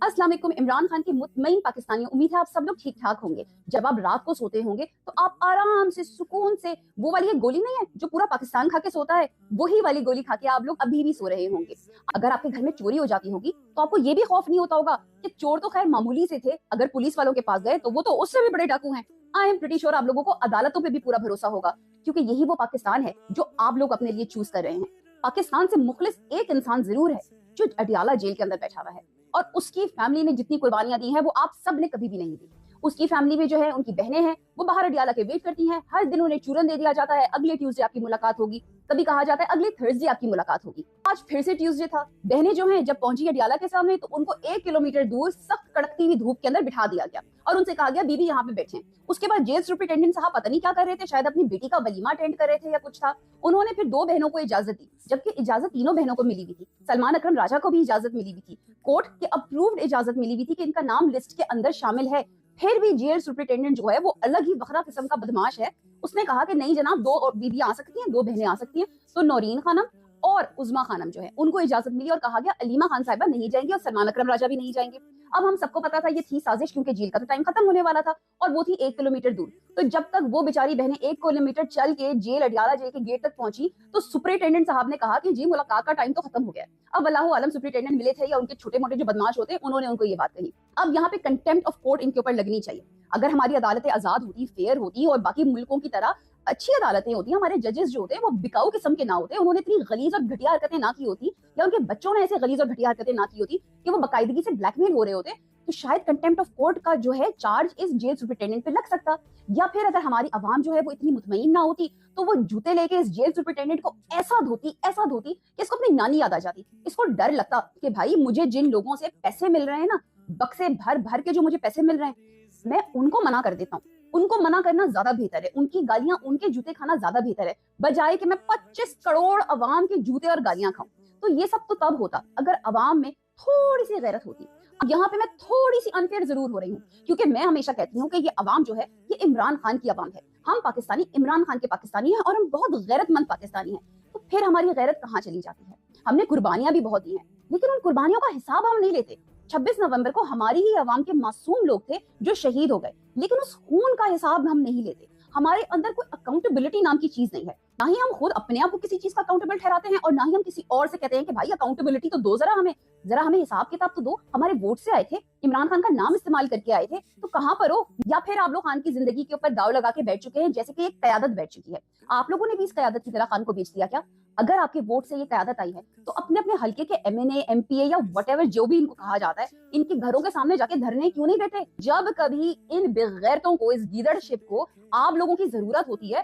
अस्सलाम वालेकुम। इमरान खान के मुतमईन पाकिस्तानी, उम्मीद है आप सब लोग ठीक ठाक होंगे। जब आप रात को सोते होंगे तो आप आराम से सुकून से, वो वाली एक गोली नहीं है जो पूरा पाकिस्तान खा के सोता है, वही वाली गोली खा के आप लोग अभी भी सो रहे होंगे। अगर आपके घर में चोरी हो जाती होगी तो आपको ये भी खौफ नहीं होता होगा कि चोर तो खैर मामूली से थे, अगर पुलिस वालों के पास गए तो वो तो उससे भी बड़े डाकू हैं। आई एम प्रीटी श्योर आप लोगों को अदालतों पे भी पूरा भरोसा होगा, क्योंकि यही वो पाकिस्तान है जो आप लोग अपने लिए चूज कर रहे हैं। पाकिस्तान से मुखलिस एक इंसान जरूर है जो अडियाला जेल के अंदर बैठा हुआ है, और उसकी फैमिली ने जितनी कुर्बानियां दी हैं वो आप सब ने कभी भी नहीं दी। उसकी फैमिली में जो है, उनकी बहनें हैं, वो बाहर अडियाला के वेट करती हैं। हर दिन उन्हें चूरन दे दिया जाता है, अगले ट्यूसडे आपकी मुलाकात होगी। कभी कहा जाता है अगले थर्सडे आपकी मुलाकात होगी। आज फिर से ट्यूसडे था। बहनें जो हैं जब पहुंची अडियाला के सामने तो उनको 1 किलोमीटर दूर सख्त कड़कती हुई धूप के अंदर बिठा दिया गया और उनसे कहा गया बीबी यहाँ पे बैठे। उसके बाद जेल सुपरिटेंडेंट साहब पता नहीं क्या कर रहे थे, शायद अपनी बेटी का वलीमा अटेंड कर रहे थे या कुछ था। उन्होंने फिर 2 बहनों को इजाजत दी, जबकि इजाजत तीनों बहनों को मिली हुई थी। सलमान अकरम राजा को भी इजाजत मिली हुई थी, कोर्ट के अप्रूव्ड इजाजत मिली हुई थी कि इनका नाम लिस्ट के अंदर शामिल है। फिर भी जेल सुपरिटेंडेंट जो है वो अलग ही बखरा किस्म का बदमाश है। उसने कहा कि नहीं जनाब, 2 बीबियां आ सकती हैं, 2 बहनें आ सकती हैं। तो नौरीन खानम और उज़मा खानम जो है उनको इजाजत मिली और कहा गया अलीमा खान साहिबा नहीं जाएंगे और सलमान अकरम राजा भी नहीं जाएंगे। अब हम सबको पता था ये थी साजिश, क्योंकि जेल का तो टाइम खत्म होने वाला था और वो थी 1 किलोमीटर दूर। तो जब तक वो बेचारी बहनें 1 किलोमीटर चल के जेल अडियाला जेल के गेट तक पहुंची तो सुपरिटेंडेंट साहब ने कहा कि जी मुलाकात का टाइम तो खत्म हो गया। अब अल्लाह आलम सुपरिटेंडेंट मिले थे या उनके छोटे मोटे जो बदमाश होते हैं उन्होंने उनको ये बात कही। अब यहाँ पे कंटेम्प्ट ऑफ कोर्ट इनके ऊपर लगनी चाहिए। अगर हमारी अदालतें आजाद होती, फेयर होती और बाकी मुल्कों की तरह अच्छी अदालतें होती, हमारे जजेस जो होते हैं वो बिकाऊ किस्म के ना होते, उन्होंने इतनी गलीज और घटिया हरकतें ना की होती, या उनके बच्चों ने ऐसे गलीज और घटिया हरकतें ना की होती कि वो बाकायदगी से ब्लैकमेल हो रहे होते, तो शायद कंटेम्प्ट ऑफ कोर्ट का जो है चार्ज इस जेल सुपरिटेंडेंट पे लग सकता। या फिर अगर हमारी आवाम जो है वो इतनी मुतमईन ना होती तो वो जूते लेके इस जेल सुपरिटेंडेंट को ऐसा धोती कि इसको अपनी नानी याद आ जाती। इसको डर लगता कि भाई मुझे जिन लोगों से पैसे मिल रहे हैं ना, बक्से भर भर के जो मुझे पैसे मिल रहे हैं, मैं उनको मना कर देता हूँ। उनको मना करना ज्यादा बेहतर है, उनकी गालियां, उनके जूते खाना ज्यादा बेहतर है, बजाय कि मैं 25 करोड़ अवाम के जूते और गालियां खाऊं। तो ये सब तो तब होता अगर अवाम में थोड़ी सी गैरत होती। अब यहाँ पे मैं थोड़ी सी अनफेयर जरूर हो रही हूँ, क्योंकि मैं हमेशा कहती हूँ कि ये अवाम जो है ये इमरान खान की अवाम है। हम पाकिस्तानी इमरान खान के पाकिस्तानी हैं और हम बहुत गैरतमंद पाकिस्तानी हैं। तो फिर हमारी गैरत कहाँ चली जाती है? हमने कुर्बानियां भी बहुत दी हैं, लेकिन उन कुर्बानियों का हिसाब हम नहीं लेते। 26 नवंबर को हमारी ही अवाम के मासूम लोग थे जो शहीद हो गए, लेकिन उस खून का हिसाब हम नहीं लेते। हमारे अंदर कोई अकाउंटेबिलिटी नाम की चीज नहीं है। ना ही हम खुद अपने आप को किसी चीज का अकाउंटेबल ठहराते हैं और ना ही हम किसी और से कहते हैं कि भाई अकाउंटेबिलिटी तो दो, जरा हमें हिसाब किताब तो दो। हमारे वोट से आए थे, इमरान खान का नाम इस्तेमाल करके आए थे, तो कहाँ पर हो? या फिर आप लोग खान की जिंदगी के ऊपर दाव लगा के बैठ चुके हैं जैसे कि एक कयादत बैठ चुकी है। आप लोगों ने भी इस कयादत की तरह खान को बेच दिया क्या? अगर आपके वोट से ये कयादत आई है तो अपने अपने हल्के के MNA MPA या व्हाटएवर जो भी इनको कहा जाता है, इनके घरों के सामने जाके धरने क्यों नहीं देते? जब कभी इन बेगैरतों को, इस गीदड़शिप को आप लोगों की जरूरत होती है,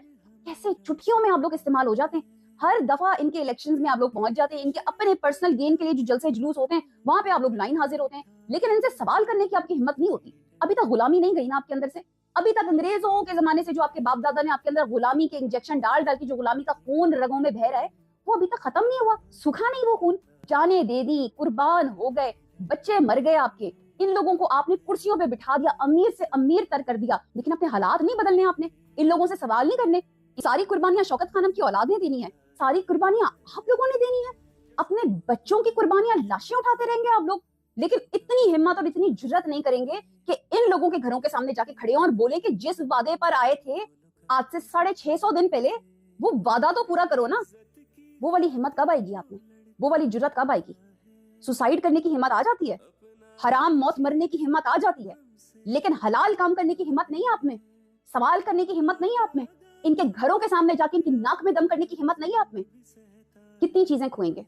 कैसे चुटकियों में आप लोग इस्तेमाल हो जाते हैं। हर दफा इनके इलेक्शंस में आप लोग पहुंच जाते हैं, इनके अपने पर्सनल गेन के लिए जो जलसे जुलूस होते हैं वहां पे आप लोग लाइन हाजिर होते हैं, लेकिन इनसे सवाल करने की आपकी हिम्मत नहीं होती। अभी तक गुलामी नहीं गई ना आपके अंदर से। अभी तक अंग्रेजों के जमाने से जो आपके बाप दादा ने आपके अंदर गुलामी के इंजेक्शन डाल डाल के जो गुलामी का खून रगों में बह रहा है, वो अभी तक खत्म नहीं हुआ, सूखा नहीं वो खून। जाने दे दी, कुर्बान हो गए, बच्चे मर गए आपके। इन लोगों को आपने कुर्सियों पे बिठा दिया, अमीर से अमीर तर कर दिया, लेकिन अपने हालात नहीं बदलने आपने। इन लोगों से सवाल नहीं करने। सारी कुर्बानियां शौकत खानम की औलाद ने देनी है, सारी कुर्बानियां आप लोगों ने देनी है। अपने बच्चों की कुर्बानियां, लाशें उठाते रहेंगे आप लोग, लेकिन इतनी हिम्मत और इतनी जुर्रत नहीं करेंगे कि इन लोगों के घरों के सामने जाके खड़े हों और बोले कि जिस वादे पर आए थे आज से 650 दिन पहले, वो वादा तो पूरा करो ना। वो वाली हिम्मत कब आएगी आप में? वो वाली जुर्रत कब आएगी? सुसाइड करने की हिम्मत आ जाती है, हराम मौत मरने की हिम्मत आ जाती है, लेकिन हलाल काम करने की हिम्मत नहीं है आप में, सवाल करने की हिम्मत नहीं है आप में, इनके घरों के सामने जाके इनकी नाक में दम करने की हिम्मत नहीं है आप में। कितनी चीजें खोएंगे।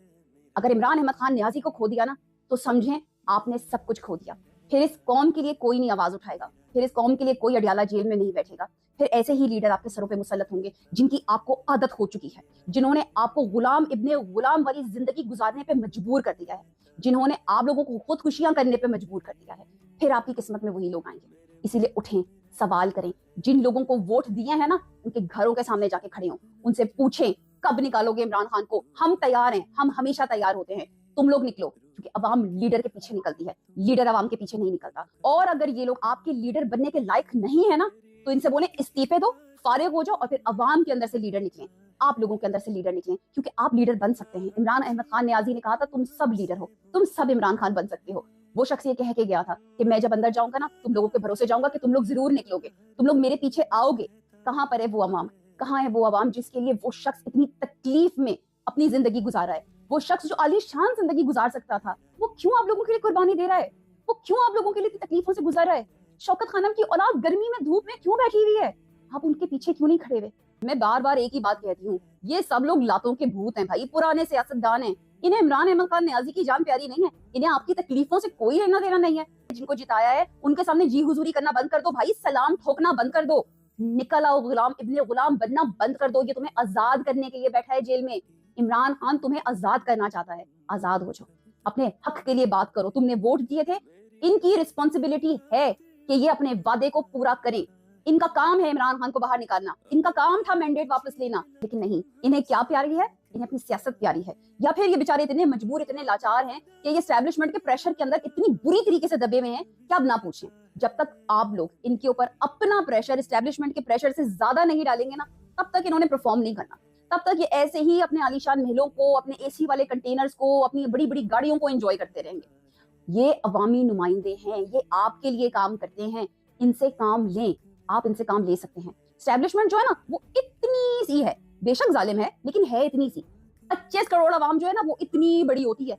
अगर इमरान अहमद खान न्याजी को खो दिया ना तो समझें आपने सब कुछ खो दिया। फिर इस कौम के लिए कोई नहीं आवाज उठाएगा, फिर इस कौम के लिए कोई अडियाला जेल में नहीं बैठेगा। फिर ऐसे ही लीडर आपके सरों पे मुसल्लत होंगे जिनकी आपको आदत हो चुकी है, जिन्होंने आपको गुलाम इब्ने गुलाम वाली जिंदगी गुजारने पे मजबूर कर दिया है, जिन्होंने आप लोगों को खुदकुशियां करने पे मजबूर कर दिया है। फिर आपकी किस्मत में वही लोग आएंगे। इसीलिए उठें, सवाल करें। जिन लोगों को वोट दिए हैं ना, उनके घरों के सामने जाके खड़े हों, उनसे पूछें कब निकालोगे इमरान खान को? हम तैयार हैं, हम हमेशा तैयार होते हैं, तुम लोग निकलो। क्योंकि अवाम लीडर के पीछे निकलती है, लीडर अवाम के पीछे नहीं निकलता। और अगर ये लोग आपके लीडर बनने के लायक नहीं है ना, तो इनसे बोले इस्तीफे दो, फारिग हो जाओ और फिर अवाम के अंदर से लीडर निकलें। आप लोगों के अंदर से लीडर निकलें, क्योंकि आप लीडर बन सकते हैं। इमरान अहमद खान न्याजी ने कहा था तुम सब लीडर हो, तुम सब इमरान खान बन सकते हो। वो शख्स ये कह के गया था कि मैं जब अंदर जाऊंगा ना, तुम लोगों के भरोसे जाऊंगा कि तुम लोग जरूर निकलोगे, तुम लोग मेरे पीछे आओगे। कहाँ पर है वो अवाम? कहाँ है वो अवाम जिसके लिए वो शख्स इतनी तकलीफ में अपनी जिंदगी गुजारा है? वो शख्स जो आलीशान जिंदगी गुजार सकता था, वो क्यों आप लोगों के लिए कुर्बानी दे रहा है? वो क्यों आप लोगों के लिए इतनी तकलीफों से गुजर रहा है? शौकत खानम की औलाद गर्मी में धूप में क्यों बैठी हुई है? आप उनके पीछे क्यों नहीं खड़े हुए? मैं बार बार एक ही बात कहती हूँ, ये सब लोग लातों के भूत हैं भाई, पुराने सियासतदान हैं। इन्हें इमरान अहमद खान नियाजी की जान प्यारी नहीं है, इन्हें आपकी तकलीफों से कोई लेना देना नहीं है। जिनको जिताया है उनके सामने जी हुजूरी करना बंद कर दो भाई, सलाम ठोकना बंद कर दो, निकल आओ, गुलाम इब्ने गुलाम बनना बंद कर दो। ये तुम्हें आजाद करने के लिए बैठा है जेल में। इमरान खान तुम्हें आजाद करना चाहता है, आजाद हो जाओ, अपने हक के लिए बात करो। तुमने वोट दिए थे, इनकी रिस्पॉन्सिबिलिटी है कि ये अपने वादे को पूरा करें। इनका काम है इमरान खान को बाहर निकालना, इनका काम था मैंडेट वापस लेना, लेकिन नहीं, इन्हें क्या प्यारी है? इन्हें अपनी सियासत प्यारी है। या फिर ये बेचारे इतने मजबूर, इतने लाचार हैं कि ये एस्टैब्लिशमेंट के प्रेशर के अंदर इतनी बुरी तरीके से दबे हुए हैं कि आप ना पूछें। जब तक आप लोग इनके ऊपर अपना प्रेशर एस्टैब्लिशमेंट के प्रेशर से ज्यादा नहीं डालेंगे ना, तब तक इन्होंने परफॉर्म नहीं करना। तब तक ये ऐसे ही अपने आलीशान महलों को, अपने एसी वाले कंटेनर्स को, अपनी बड़ी बड़ी गाड़ियों को एंजॉय करते रहेंगे। ये अवामी नुमाइंदे हैं, ये आपके लिए काम करते हैं, इनसे काम लें, आप इनसे काम ले सकते हैं। एस्टैब्लिशमेंट जो है ना वो इतनी सी है, बेशक जालिम है लेकिन है इतनी सी। 25 करोड़ अवाम जो है ना वो इतनी बड़ी होती है।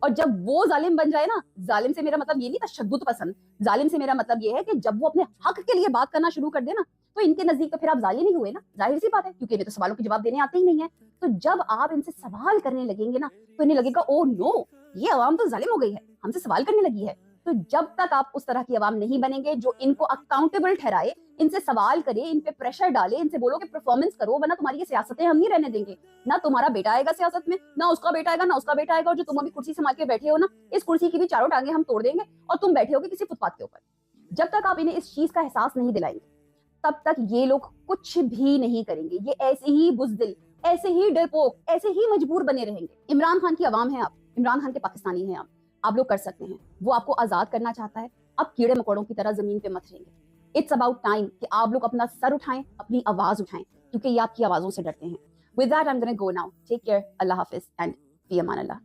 और जब वो जालिम बन जाए ना, जालिम से मेरा मतलब ये नहीं तशद्दुद पसंद, जालिम से मेरा मतलब ये है कि जब वो अपने हक के लिए बात करना शुरू कर दे ना, तो इनके नजदीक तो फिर आप जालिम ही हुए ना, जाहिर सी बात है, क्योंकि इन्हें तो सवालों के जवाब देने आते ही नहीं है। तो जब आप इनसे सवाल करने लगेंगे ना, तो इन्हें लगेगा ओ नो, ये अवाम तो जालिम हो गई है, हमसे सवाल करने लगी है। तो जब तक आप उस तरह की अवाम नहीं बनेंगे जो इनको अकाउंटेबल ठहराए, इनसे सवाल करे, इन पे प्रेशर डाले, इनसे बोलो कि परफॉर्मेंस करो, वरना तुम्हारी ये सियासतें हम नहीं रहने देंगे। ना तुम्हारा बेटा आएगा सियासत में, ना उसका बेटा आएगा, ना उसका बेटा आएगा। और जो तुम अभी कुर्सी संभाल के बैठे हो ना, इस कुर्सी की भी चारों टांगे हम तोड़ देंगे और तुम बैठे होगे किसी फुटपाथ के ऊपर। जब तक आप इन्हें इस चीज का एहसास नहीं दिलाएंगे, तब तक ये लोग कुछ भी नहीं करेंगे। ये ऐसे ही बुज़दिल, ऐसे ही डरपोक, ऐसे ही मजबूर बने रहेंगे। इमरान खान की आवाम है आप, इमरान खान के पाकिस्तानी हैं आप लोग कर सकते हैं। वो आपको आजाद करना चाहता है, आप कीड़े मकोड़ों की तरह जमीन पे मत रहेंगे। इट्स अबाउट टाइम कि आप लोग अपना सर उठाएं, अपनी आवाज उठाएं, क्योंकि ये आपकी आवाजों से डरते हैं। With that I am gonna go now, take care, अल्लाह हाफिज एंड फी अमान अल्लाह।